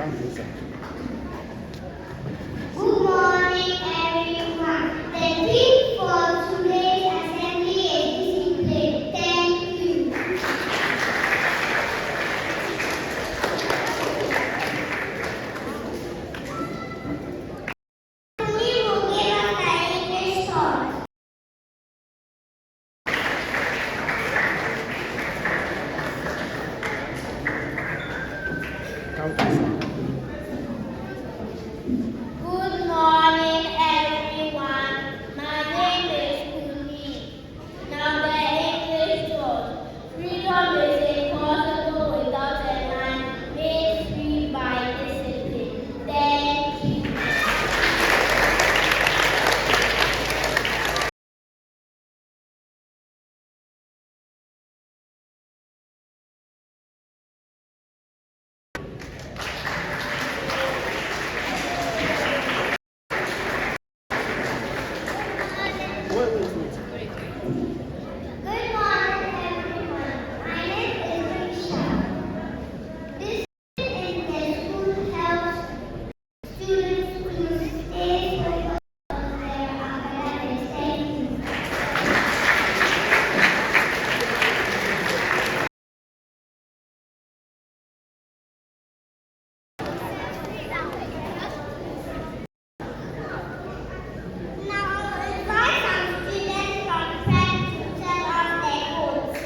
Good morning, everyone. The theme for today's assembly is discipline. Thank you. We will give us the English talk. Good morning, everyone. My name is Kuni. Now the English word. Freedom is impossible without a man made free by discipline. Thank you. Good morning, everyone. My name is Risha. Discipline in the school helps students to stay focused on their academics. Thank you. Now I'll invite some students from Friends to tell us their quotes.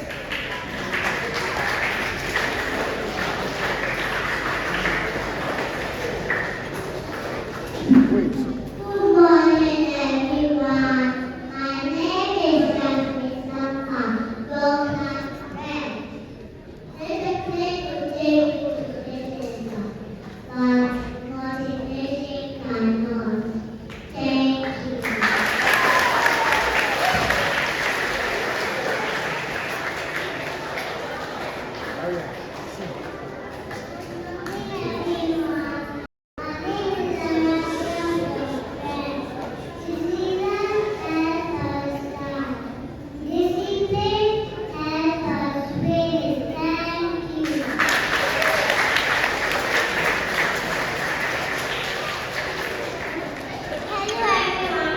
Good morning, everyone. My name is Jasmine Saka, from Friends. Discipline to take to discipline, but motivation cannot. Thank you.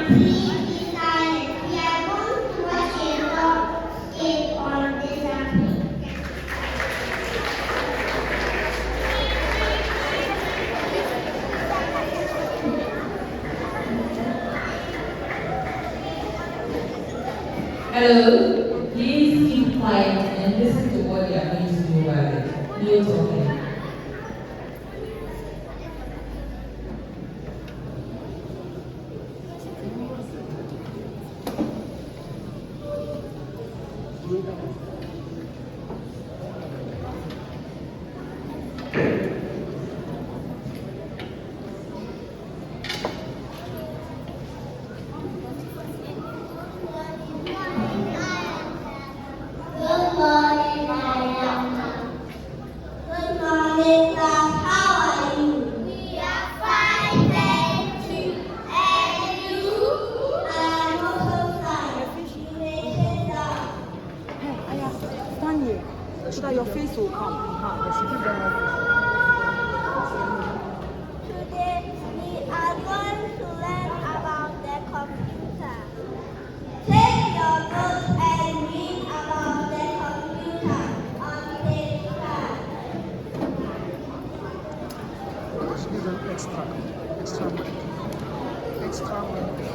Please be silent. We are going to watch a vlog skit on discipline. Hello, please keep quiet and listen to what they are going to do about it. No talking. Good morning, Diana. Good morning, class. How are you? We are fine, thank you. And you? I am also fine. You may sit down. Hey, Aya, stand here so that your face will come. Today, we are going to learn about the computer. Take your books and read about the computer on page 5. Let's give them extra money. Extra money.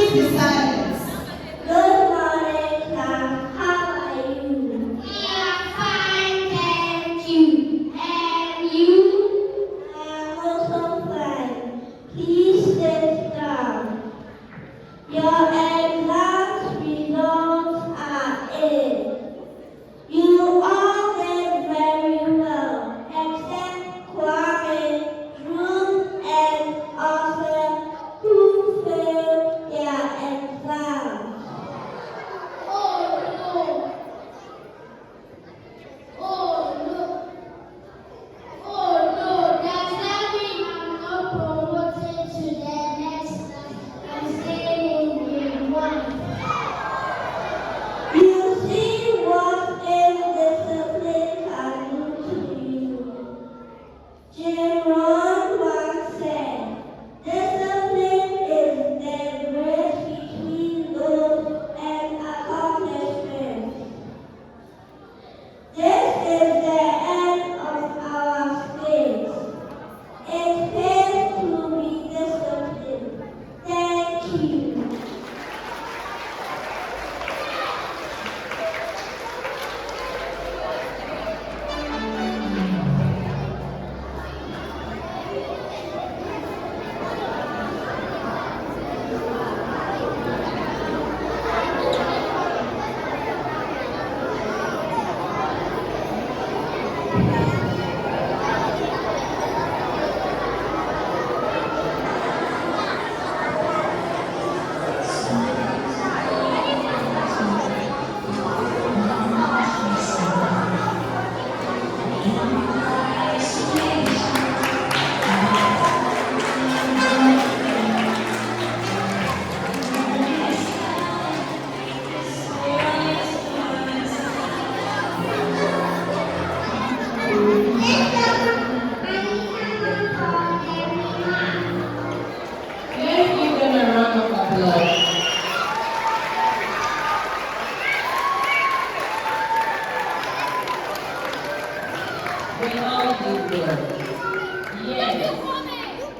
Please be silent. Good morning, class. How are you? We are fine, thank you. And you? I am also fine. Please sit down. Your exam results are in. You all did very well, except Kwame, Drew, and Arthur, who failed their exams. Oh no! Oh no! Oh no! Does that mean I'm not promoted to the next class? I'm staying in grade 1. You see what indiscipline can do to you. Jim Rohn once said, discipline is the bridge between goals and accomplishments. This is the end of our space. It pays to be disciplined. Thank you. Let's give them a round of applause. They all did good. Yes.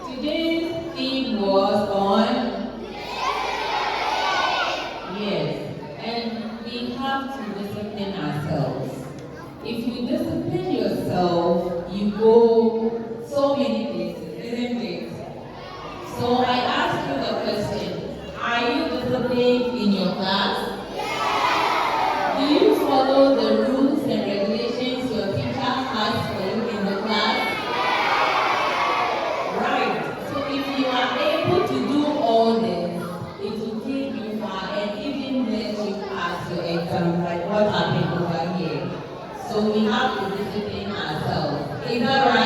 Today's theme was on. Yes. And we have to discipline ourselves. If you discipline yourself, you go so many places, isn't it? So I ask you the question, are you disciplined in your class? Do you follow the rules and regulations your teacher has for you in the class? Right. So if you are able to do all this, it will take you far and even let you pass your exam, like what happened over here. So we have to discipline ourselves. Is that right?